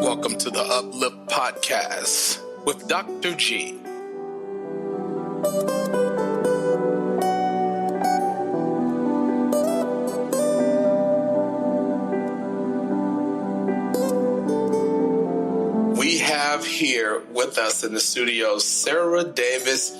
Welcome to the Uplift Podcast with Dr. G. We have here with us in the studio Sara Davis,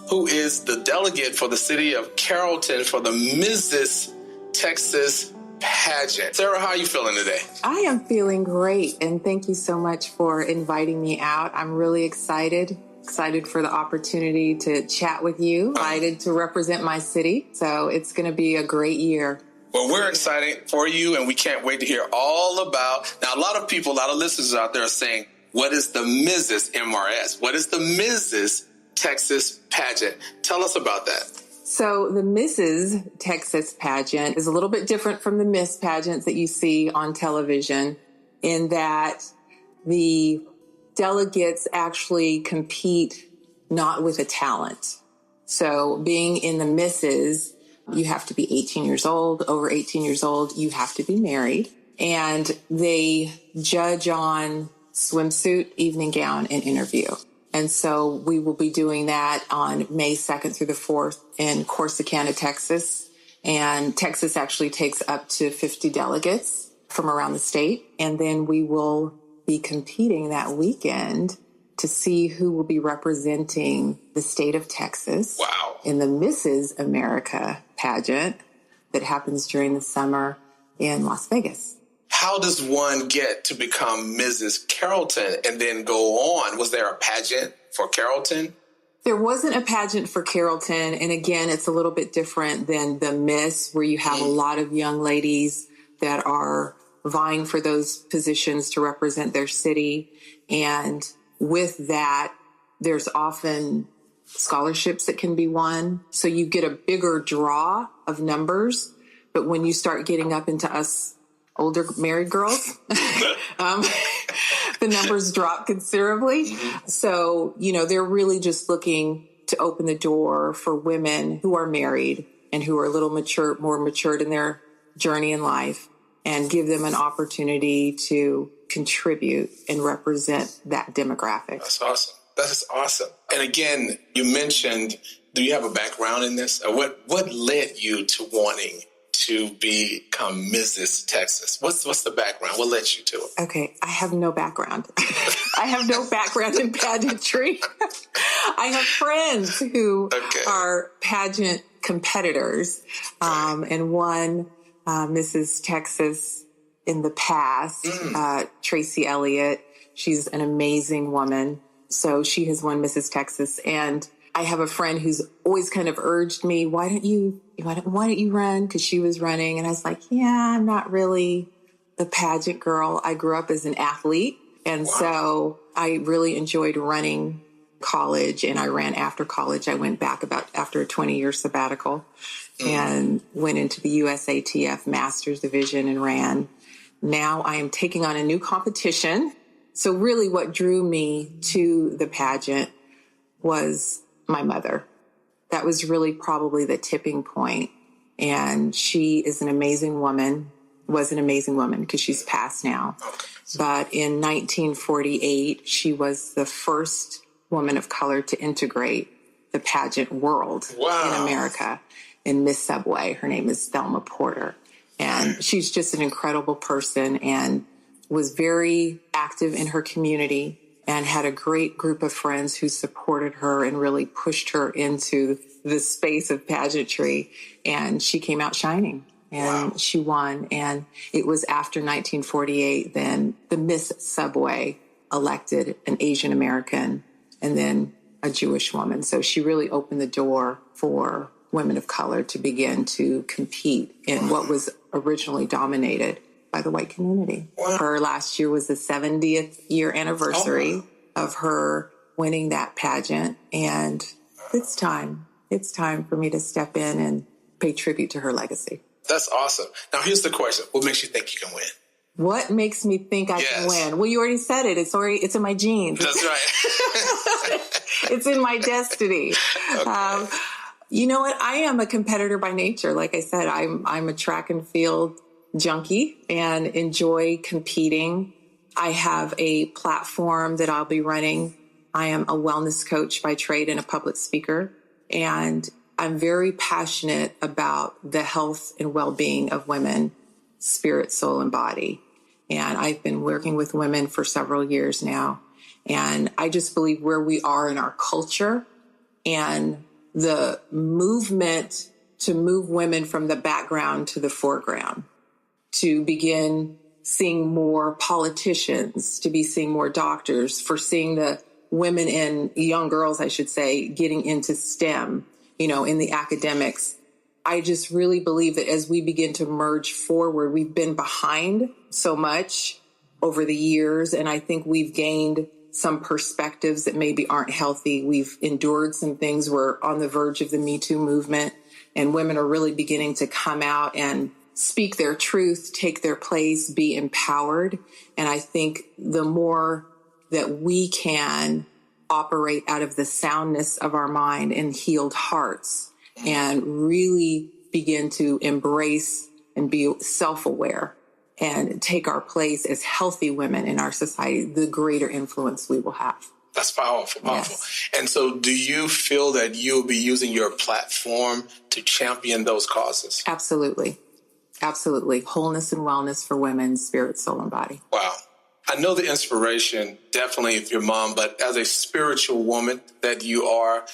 who is the delegate for the city of Carrollton for the Mrs Texas Pageant. Sara, how are you feeling today? I am feeling great, and thank you so much for inviting me out. I'm really excited for the opportunity to chat with you, excited to represent my city. So it's going to be a great year. Well, we're excited for you, and we can't wait to hear all about. Now, a lot of listeners out there are saying, what is the Mrs. MRS? What is the Mrs. Texas Pageant? Tell us about that. So the Mrs. Texas Pageant is a little bit different from the Miss pageants that you see on television in that the delegates actually compete not with a talent. So being in the Mrs., you have to be 18 years old, over 18 years old, you have to be married, and they judge on swimsuit, evening gown, and interview. And so we will be doing that on May 2nd through the 4th in Corsicana, Texas. And Texas actually takes up to 50 delegates from around the state. And then we will be competing that weekend to see who will be representing the state of Texas in the Mrs. America pageant that happens during the summer in Las Vegas. How does one get to become Mrs. Carrollton and then go on? Was there a pageant for Carrollton? There wasn't a pageant for Carrollton. And again, it's a little bit different than the Miss, where you have a lot of young ladies that are vying for those positions to represent their city. And with that, there's often scholarships that can be won. So you get a bigger draw of numbers. But when you start getting up into us older married girls, the numbers drop considerably. So, they're really just looking to open the door for women who are married and who are a little more matured in their journey in life, and give them an opportunity to contribute and represent that demographic. That's awesome. That is awesome. And again, you mentioned, do you have a background in this? What led you to wanting to become Mrs. Texas? What's the background? What led you to it? Okay, I have no background. I have no background in pageantry. I have friends who are pageant competitors, and one Mrs. Texas in the past, Tracy Elliott. She's an amazing woman. So she has won Mrs. Texas, and I have a friend who's always kind of urged me, why don't you run? Because she was running. And I was like, yeah, I'm not really the pageant girl. I grew up as an athlete. And so I really enjoyed running college, and I ran after college. I went back after a 20-year sabbatical and went into the USATF Masters Division and ran. Now I am taking on a new competition. So really what drew me to the pageant was my mother. That was really probably the tipping point. And she is an amazing woman, was an amazing woman because she's passed now. But in 1948, she was the first woman of color to integrate the pageant world in America in Miss Subway. Her name is Thelma Porter. And she's just an incredible person and was very active in her community and had a great group of friends who supported her and really pushed her into the space of pageantry. And she came out shining, and she won. And it was after 1948, then the Miss Subway elected an Asian American and then a Jewish woman. So she really opened the door for women of color to begin to compete in what was originally dominated by the white community. Her last year was the 70th year anniversary of her winning that pageant. And it's time. It's time for me to step in and pay tribute to her legacy. That's awesome. Now, here's the question. What makes you think you can win? What makes me think I can win? Well, you already said it. It's in my genes. That's right. It's in my destiny. Okay. You know what? I am a competitor by nature. Like I said, I'm a track and field junkie and enjoy competing. I have a platform that I'll be running. I am a wellness coach by trade and a public speaker. And I'm very passionate about the health and well-being of women, spirit, soul, and body. And I've been working with women for several years now. And I just believe where we are in our culture and the movement to move women from the background to the foreground, to begin seeing more politicians, to be seeing more doctors, for seeing the women and young girls, I should say, getting into STEM, in the academics. I just really believe that as we begin to merge forward, we've been behind so much over the years. And I think we've gained some perspectives that maybe aren't healthy. We've endured some things. We're on the verge of the Me Too movement, and women are really beginning to come out and speak their truth, take their place, be empowered. And I think the more that we can operate out of the soundness of our mind and healed hearts and really begin to embrace and be self-aware and take our place as healthy women in our society, the greater influence we will have. That's powerful. Yes. And so do you feel that you'll be using your platform to champion those causes? Absolutely. Absolutely. Wholeness and wellness for women, spirit, soul, and body. Wow. I know the inspiration, definitely of your mom, but as a spiritual woman that you are,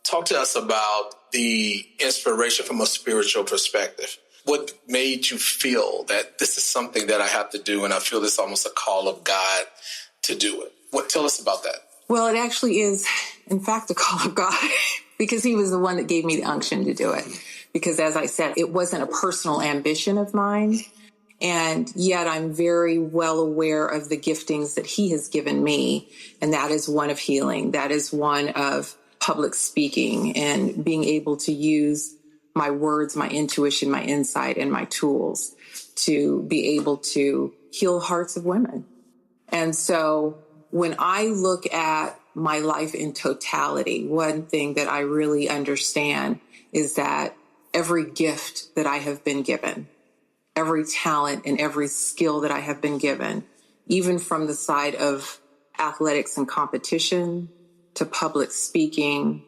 talk to us about the inspiration from a spiritual perspective. What made you feel that this is something that I have to do, and I feel this almost a call of God to do it? Tell us about that. Well, it actually is, in fact, a call of God, because he was the one that gave me the unction to do it. Because as I said, it wasn't a personal ambition of mine. And yet I'm very well aware of the giftings that he has given me. And that is one of healing. That is one of public speaking and being able to use my words, my intuition, my insight, and my tools to be able to heal hearts of women. And so when I look at my life in totality, one thing that I really understand is that every gift that I have been given, every talent and every skill that I have been given, even from the side of athletics and competition to public speaking,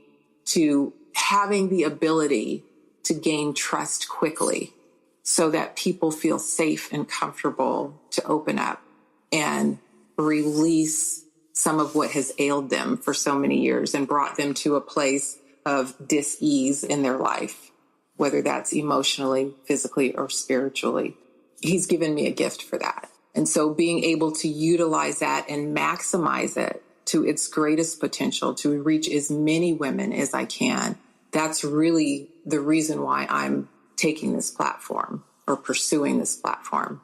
to having the ability to gain trust quickly so that people feel safe and comfortable to open up and release some of what has ailed them for so many years and brought them to a place of dis-ease in their life, whether that's emotionally, physically, or spiritually. He's given me a gift for that. And so being able to utilize that and maximize it to its greatest potential to reach as many women as I can, that's really the reason why I'm taking this platform or pursuing this platform,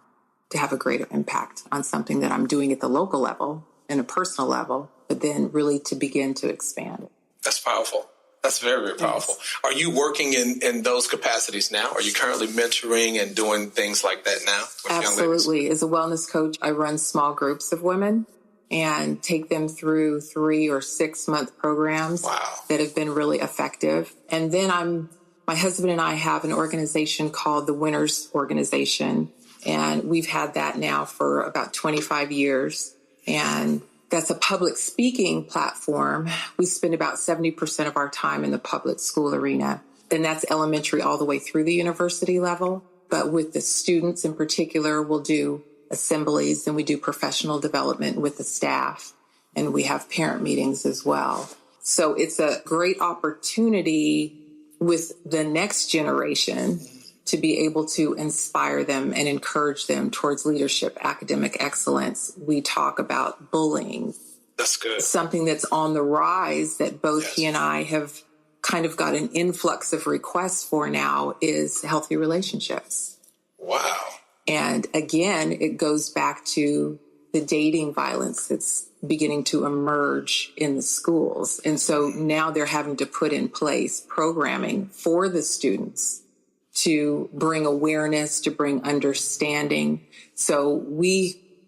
to have a greater impact on something that I'm doing at the local level and a personal level, but then really to begin to expand it. That's powerful. That's very, very powerful. Yes. Are you working in those capacities now? Are you currently mentoring and doing things like that now? Absolutely. As a wellness coach, I run small groups of women and take them through 3 or 6 month programs that have been really effective. And then my husband and I have an organization called the Winners Organization, and we've had that now for about 25 years. And that's a public speaking platform. We spend about 70% of our time in the public school arena, and that's elementary all the way through the university level. But with the students in particular, we'll do assemblies and we do professional development with the staff, and we have parent meetings as well. So it's a great opportunity with the next generation to be able to inspire them and encourage them towards leadership, academic excellence. We talk about bullying. That's good. Something that's on the rise that both he and I have kind of got an influx of requests for now is healthy relationships. Wow. And again, it goes back to the dating violence that's beginning to emerge in the schools. And so now they're having to put in place programming for the students to bring awareness, to bring understanding. So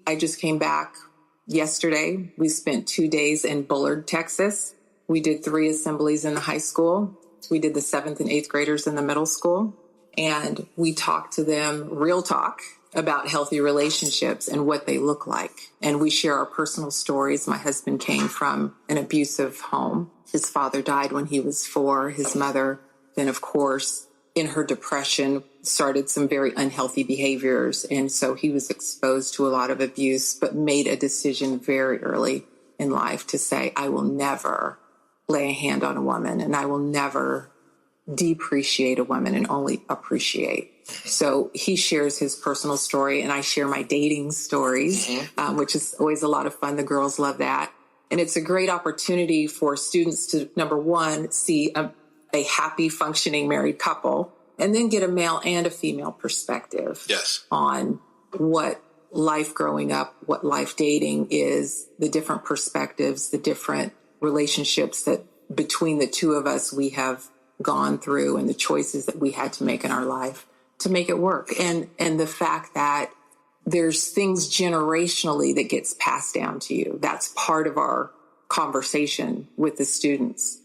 I just came back yesterday. We spent 2 days in Bullard, Texas. We did 3 assemblies in the high school. We did the 7th and 8th graders in the middle school. And we talked to them, real talk, about healthy relationships and what they look like. And we share our personal stories. My husband came from an abusive home. His father died when he was 4. His mother, then, of course, in her depression, started some very unhealthy behaviors. And so he was exposed to a lot of abuse, but made a decision very early in life to say, I will never lay a hand on a woman, and I will never depreciate a woman and only appreciate. So he shares his personal story, and I share my dating stories, which is always a lot of fun. The girls love that. And it's a great opportunity for students to, number one, see a happy, functioning married couple, and then get a male and a female perspective on what life growing up, what life dating is, the different perspectives, the different relationships that between the two of us we have gone through, and the choices that we had to make in our life to make it work. And the fact that there's things generationally that gets passed down to you. That's part of our conversation with the students.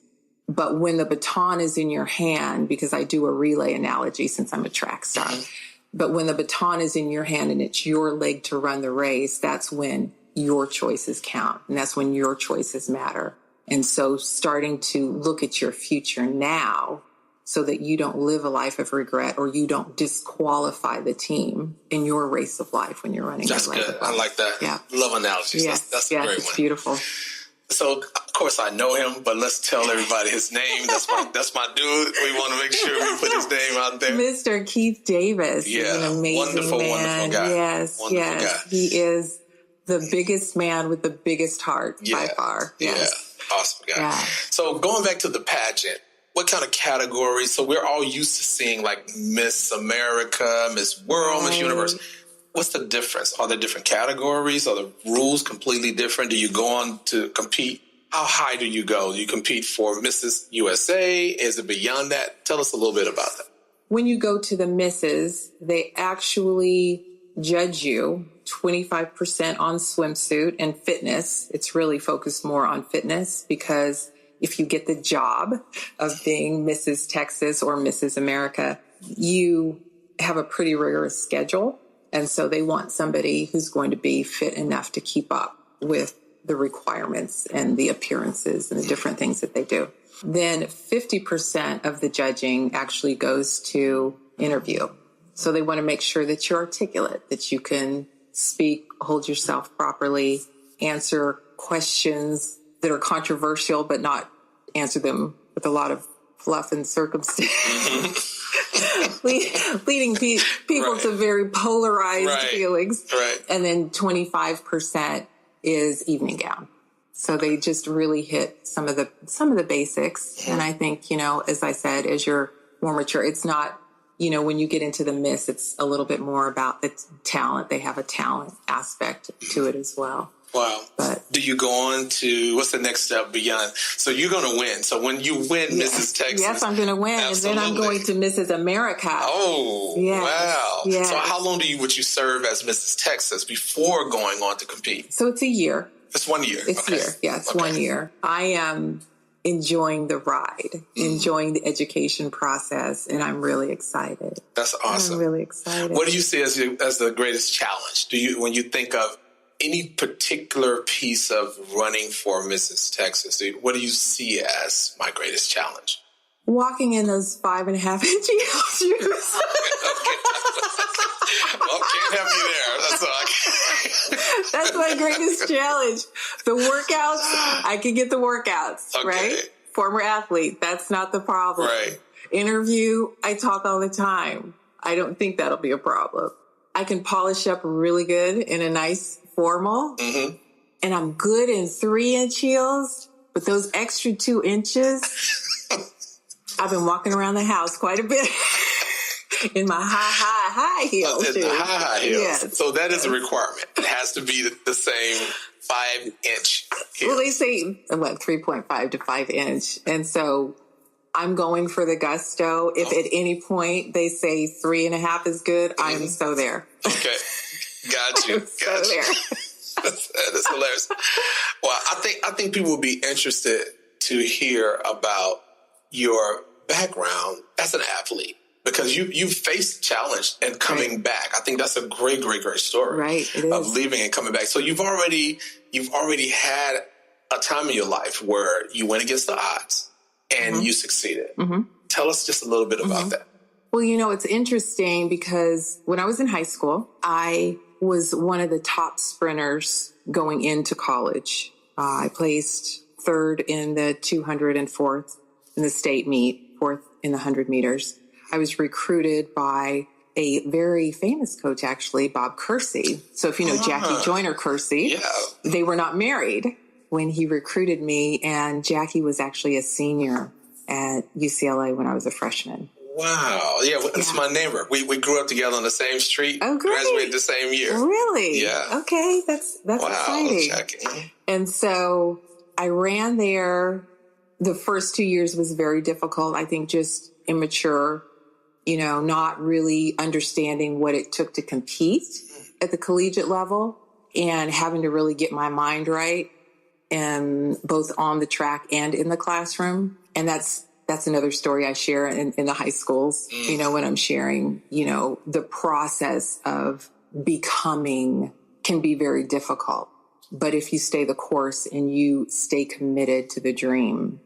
But when the baton is in your hand, because I do a relay analogy since I'm a track star, but when the baton is in your hand and it's your leg to run the race, that's when your choices count. And that's when your choices matter. And so starting to look at your future now so that you don't live a life of regret, or you don't disqualify the team in your race of life when you're running. That's your life good. of life. I like that. Yeah. Love analogies. Yes. That's a great one. It's beautiful. So, of course, I know him, but let's tell everybody his name. That's my dude. We want to make sure we put his name out there. Mr. Keith Davis. Yeah. Is an amazing wonderful man. guy. Yes. Wonderful guy. He is the biggest man with the biggest heart by far. Yes. Yeah. Awesome guy. Yeah. So going back to the pageant, what kind of categories? So we're all used to seeing like Miss America, Miss World, Miss Universe. What's the difference? Are there different categories? Are the rules completely different? Do you go on to compete? How high do you go? Do you compete for Mrs. USA? Is it beyond that? Tell us a little bit about that. When you go to the Misses, they actually judge you 25% on swimsuit and fitness. It's really focused more on fitness, because if you get the job of being Mrs. Texas or Mrs. America, you have a pretty rigorous schedule. And so they want somebody who's going to be fit enough to keep up with the requirements and the appearances and the different things that they do. Then 50% of the judging actually goes to interview. So they want to make sure that you're articulate, that you can speak, hold yourself properly, answer questions that are controversial, but not answer them with a lot of fluff and circumstance. Leading people to very polarized feelings. Right. And then 25% is evening gown. So they just really hit some of the basics. And I think, as I said, as you're more mature, it's not, when you get into the Miss, it's a little bit more about the talent. They have a talent aspect to it as well. Wow. But do you go on to, what's the next step beyond? So you're going to win. So when you win Mrs. Texas. Yes, I'm going to win. Absolutely. And then I'm going to Mrs. America. Oh, yes. Wow. Yes. So how long would you serve as Mrs. Texas before going on to compete? So it's a year. It's 1 year. It's a year. Yeah, it's 1 year. I am enjoying the ride, enjoying the education process, and I'm really excited. That's awesome. I'm really excited. What do you see as the greatest challenge? When you think of any particular piece of running for Mrs. Texas, what do you see as my greatest challenge? Walking in those 5.5-inch heel shoes. Well, can't help you there. That's all I can. That's my greatest challenge. The workouts, I can get the workouts, right? Former athlete, that's not the problem. Right. Interview, I talk all the time. I don't think that'll be a problem. I can polish up really good in a nice formal, and I'm good in 3-inch heels, but those extra 2 inches, I've been walking around the house quite a bit in my high heels. In the high heels. Yes. So that is a requirement. It has to be the same 5-inch heels. Well, they say, 3.5 to 5 inch. And so I'm going for the gusto. If at any point they say 3.5 is good, I'm so there. Okay. Got you. So there. That is hilarious. Well, I think people will be interested to hear about your background as an athlete. because you faced challenge and coming back. I think that's a great story. Right, it is. Of leaving and coming back. So you've already had a time in your life where you went against the odds and you succeeded. Tell us just a little bit about that. Well, it's interesting because when I was in high school, I was one of the top sprinters going into college. I placed third in the 200 and fourth in the state meet, fourth in the 100 meters. I was recruited by a very famous coach, actually, Bob Kersey. So if you know Jackie Joyner Kersey, they were not married when he recruited me. And Jackie was actually a senior at UCLA when I was a freshman. Wow. Yeah, it's my neighbor. We grew up together on the same street. Oh, great. Graduated the same year. Really? Yeah. Okay, that's exciting. Jackie. And so I ran there. The first 2 years was very difficult. I think just immature, not really understanding what it took to compete at the collegiate level and having to really get my mind right, and both on the track and in the classroom. And that's another story I share in the high schools, when I'm sharing, the process of becoming can be very difficult. But if you stay the course and you stay committed to the dream,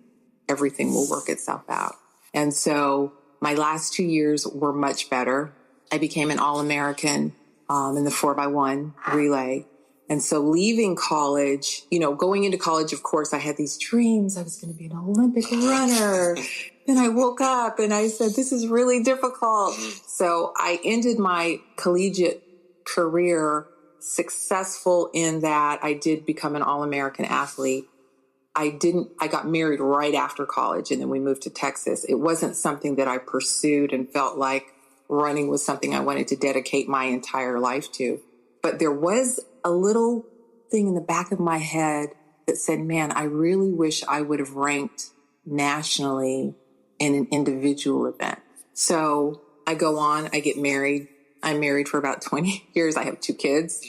everything will work itself out. And so my last 2 years were much better. I became an All-American in the 4x1 relay. And so leaving college, going into college, of course, I had these dreams. I was going to be an Olympic runner. Then I woke up and I said, this is really difficult. So I ended my collegiate career successful in that I did become an All-American athlete. I got married right after college, and then we moved to Texas. It wasn't something that I pursued and felt like running was something I wanted to dedicate my entire life to. But there was a little thing in the back of my head that said, man, I really wish I would have ranked nationally in an individual event. So I go on, I get married. I'm married for about 20 years. I have 2 kids.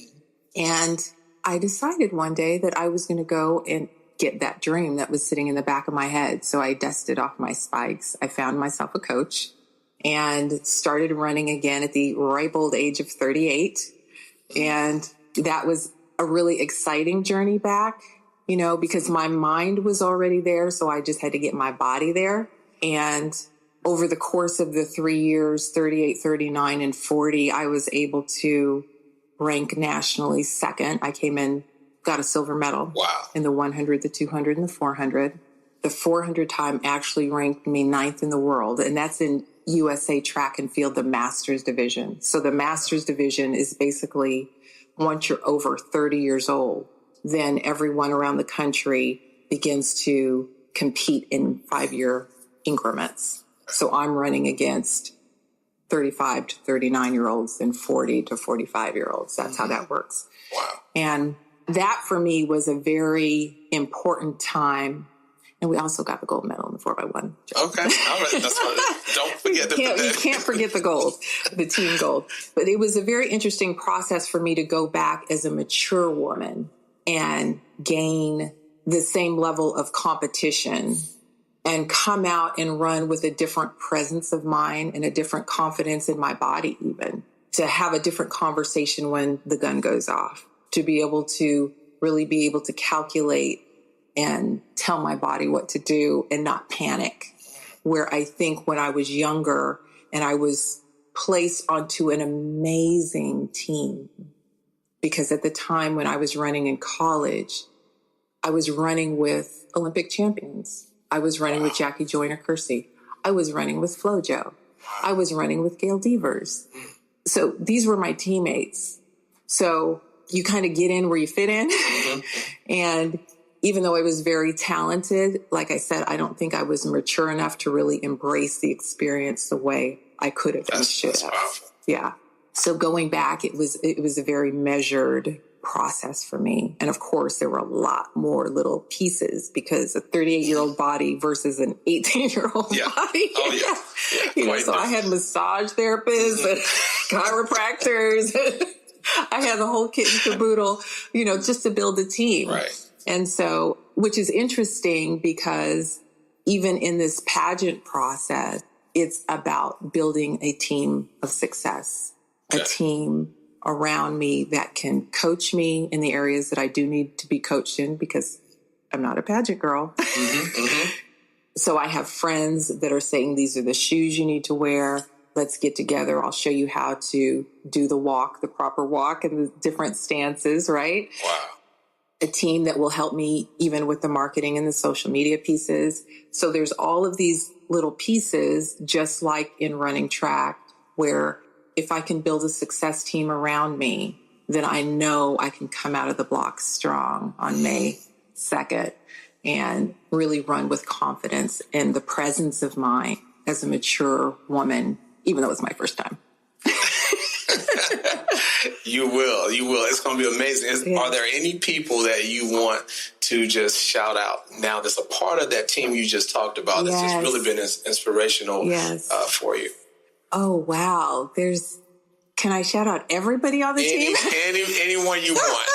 And I decided one day that I was going to go and get that dream that was sitting in the back of my head. So I dusted off my spikes. I found myself a coach and started running again at the ripe old age of 38. And that was a really exciting journey back, because my mind was already there. So I just had to get my body there. And over the course of the 3 years, 38, 39, and 40, I was able to rank nationally second. I came in, got a silver medal. Wow. In the 100, the 200, and the 400. The 400 time actually ranked me 9th in the world. And that's in USA track and field, the masters division. So the masters division is basically once you're over 30 years old, then everyone around the country begins to compete in 5-year increments. So I'm running against 35 to 39-year-olds and 40 to 45-year-olds. That's how that works. Wow. And that for me was a very important time. And we also got the gold medal in the 4x1. Okay. All right. That's fine. Don't forget you can't forget the gold, the team gold. But it was a very interesting process for me to go back as a mature woman and gain the same level of competition and come out and run with a different presence of mind and a different confidence in my body, even to have a different conversation when the gun goes off, to be able to really be able to calculate and tell my body what to do and not panic. Where I think when I was younger and I was placed onto an amazing team, because at the time when I was running in college, I was running with Olympic champions. I was running with Jackie Joyner Kersey. I was running with FloJo. I was running with Gail Devers. So these were my teammates. So you kind of get in where you fit in. And even though I was very talented, like I said, I don't think I was mature enough to really embrace the experience the way I could have and should have. Yeah. So going back, it was a very measured process for me. And of course, there were a lot more little pieces because a 38-year-old body versus an 18-year-old body. Oh, yeah. So I had massage therapists and chiropractors. I had the whole kit and caboodle, just to build a team. Right. And so, which is interesting because even in this pageant process, it's about building a team of success, a team around me that can coach me in the areas that I do need to be coached in, because I'm not a pageant girl. So I have friends that are saying, these are the shoes you need to wear. Let's get together. I'll show you how to do the walk, the proper walk, and the different stances, right? Wow. A team that will help me even with the marketing and the social media pieces. So there's all of these little pieces, just like in running track, where if I can build a success team around me, then I know I can come out of the blocks strong on May 2nd and really run with confidence and the presence of mind as a mature woman, even though it's my first time. You will. It's going to be amazing. Are there any people that you want to just shout out now that's a part of that team you just talked about that's just really been inspirational for you? Oh, wow. Can I shout out everybody on the team? Anyone you want.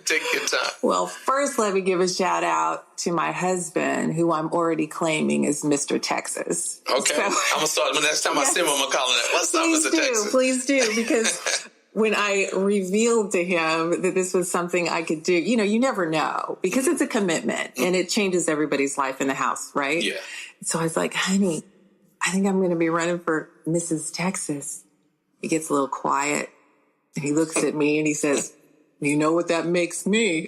Take your time. Well, first, let me give a shout out to my husband, who I'm already claiming is Mr. Texas. Okay. I'm going to start. The next time I see him, I'm going to call him that. What's up, Mr. Texas? Please do. Because when I revealed to him that this was something I could do, you never know, because it's a commitment and it changes everybody's life in the house, right? Yeah. So I was like, honey, I think I'm going to be running for Mrs. Texas. He gets a little quiet and he looks at me and he says, you know what that makes me?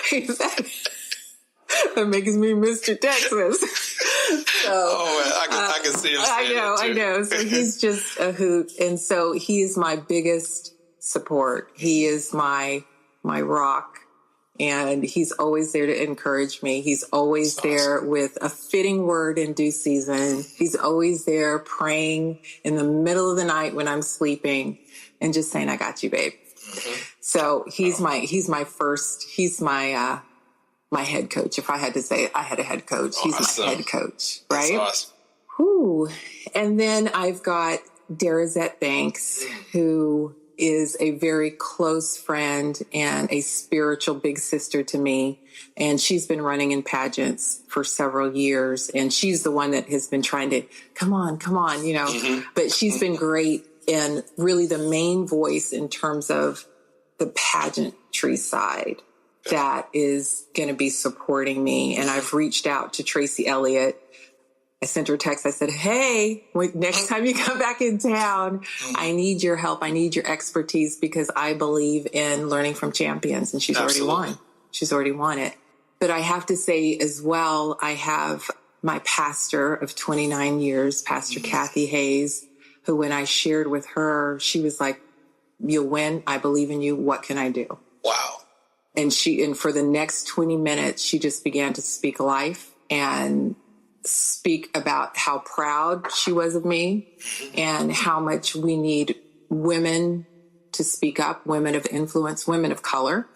He said, that makes me Mr. Texas. So, I can see him saying I know. So he's just a hoot. And so he is my biggest support. He is my rock. And he's always there to encourage me. He's always there with a fitting word in due season. He's always there praying in the middle of the night when I'm sleeping and just saying, I got you, babe. So he's my head coach. If I had to say I had a head coach, he's my head coach, right? That's awesome. Whew. And then I've got Darazette Banks, who is a very close friend and a spiritual big sister to me. And she's been running in pageants for several years. And she's the one that has been trying to, come on, but she's been great and really the main voice in terms of the pageantry side that is going to be supporting me. And I've reached out to Tracy Elliott. I sent her a text. I said, hey, next time you come back in town, I need your help. I need your expertise, because I believe in learning from champions. And she's already won. She's already won it. But I have to say as well, I have my pastor of 29 years, Pastor Kathy Hayes, who when I shared with her, she was like, you'll win. I believe in you. What can I do? Wow. And for the next 20 minutes, she just began to speak life and speak about how proud she was of me and how much we need women to speak up, women of influence, women of color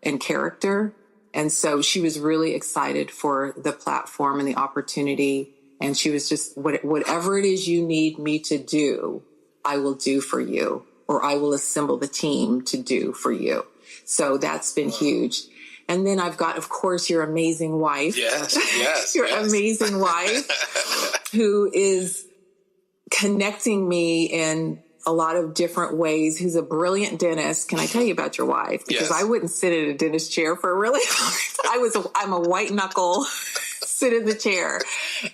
and character. And so she was really excited for the platform and the opportunity. And she was just, whatever it is you need me to do, I will do for you, or I will assemble the team to do for you. So that's been huge. And then I've got, of course, your amazing wife. Yes. Your amazing wife, who is connecting me in a lot of different ways, who's a brilliant dentist. Can I tell you about your wife? Because I wouldn't sit in a dentist chair for a really long time. I'm a white knuckle, sit in the chair.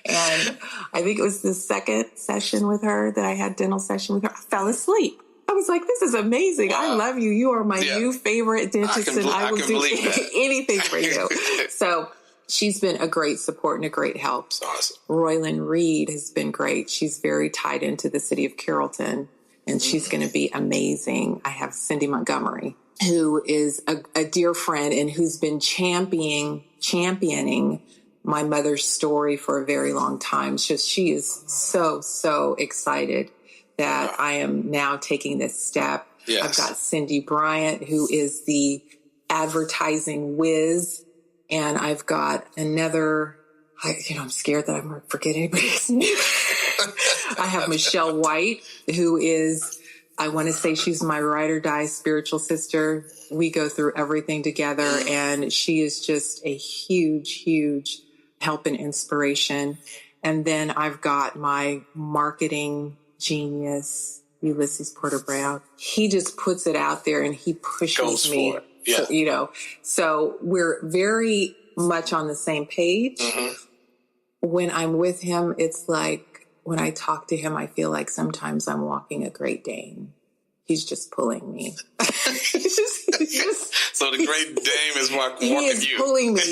And I think it was the second session with her that I had dental session with her. I fell asleep. I was like, this is amazing. Wow. I love you. You are my new favorite dentist, and I will do anything for you. So she's been a great support and a great help. That's awesome. Roylyn Reed has been great. She's very tied into the city of Carrollton, and she's going to be amazing. I have Cindy Montgomery, who is a dear friend and who's been championing my mother's story for a very long time. She is so excited that I am now taking this step. Yes. I've got Cindy Bryant, who is the advertising whiz. And I've got another, I'm scared that I'm going to forget anybody's name. I have Michelle White, who is, I want to say she's my ride or die spiritual sister. We go through everything together, and she is just a huge help and inspiration. And then I've got my marketing genius, Ulysses Porter Brown. He just puts it out there and he pushes me. For it. Yeah. So we're very much on the same page. When I'm with him, it's like when I talk to him, I feel like sometimes I'm walking a Great Dane. He's just pulling me. So the Great Dane is walking you. He is pulling me.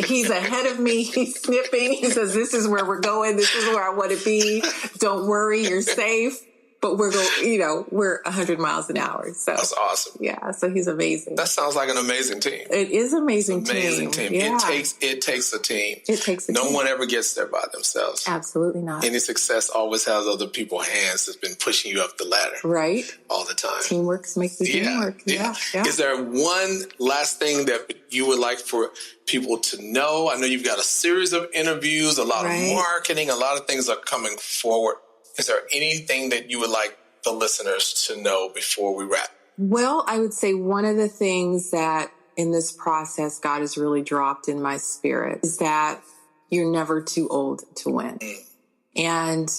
He's ahead of me. He's snipping. He says, this is where we're going. This is where I want to be. Don't worry. You're safe. But we're 100 miles an hour. So that's awesome. Yeah. So he's amazing. That sounds like an amazing team. It is an amazing team. Yeah. It takes a team. It takes a team. No one ever gets there by themselves. Absolutely not. Any success always has other people's hands that's been pushing you up the ladder. Right. All the time. Teamwork makes the dream work. Yeah. Is there one last thing that you would like for people to know? I know you've got a series of interviews, a lot of marketing, a lot of things are coming forward. Is there anything that you would like the listeners to know before we wrap? Well, I would say one of the things that in this process God has really dropped in my spirit is that you're never too old to win. And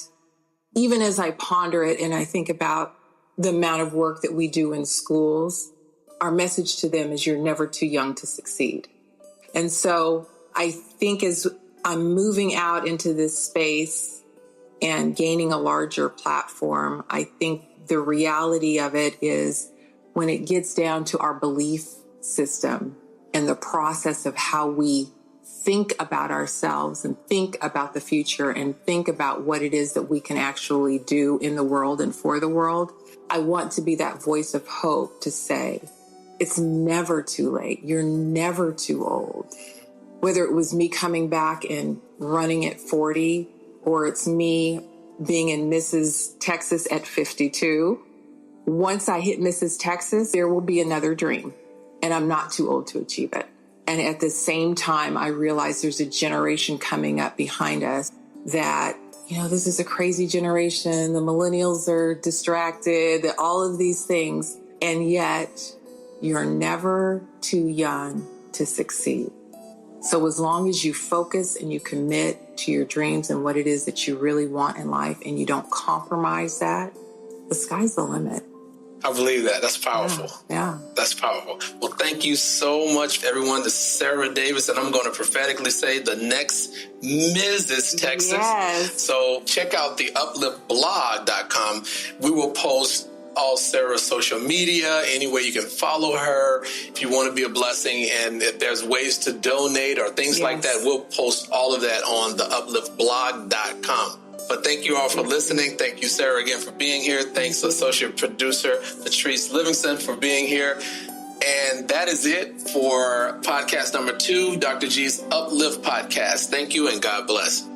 even as I ponder it and I think about the amount of work that we do in schools, our message to them is you're never too young to succeed. And so I think as I'm moving out into this space and gaining a larger platform, I think the reality of it is when it gets down to our belief system and the process of how we think about ourselves and think about the future and think about what it is that we can actually do in the world and for the world, I want to be that voice of hope to say, it's never too late. You're never too old. Whether it was me coming back and running at 40, or it's me being in Mrs. Texas at 52. Once I hit Mrs. Texas, there will be another dream, and I'm not too old to achieve it. And at the same time, I realize there's a generation coming up behind us that, this is a crazy generation. The millennials are distracted, all of these things. And yet, you're never too young to succeed. So as long as you focus and you commit to your dreams and what it is that you really want in life and you don't compromise that, the sky's the limit. I believe that. That's powerful. Yeah. That's powerful. Well, thank you so much, everyone. This is Sara Davis, and I'm going to prophetically say the next Mrs. Texas. Yes. So check out the upliftblog.com. We will post all Sara's social media, any way you can follow her if you want to be a blessing. And if there's ways to donate or things like that, we'll post all of that on the upliftblog.com. But thank you all for listening. Thank you, Sara, again for being here. Thanks, associate producer Patrice Livingston, for being here. And that is it for podcast number 2, Dr. G's Uplift Podcast. Thank you and God bless.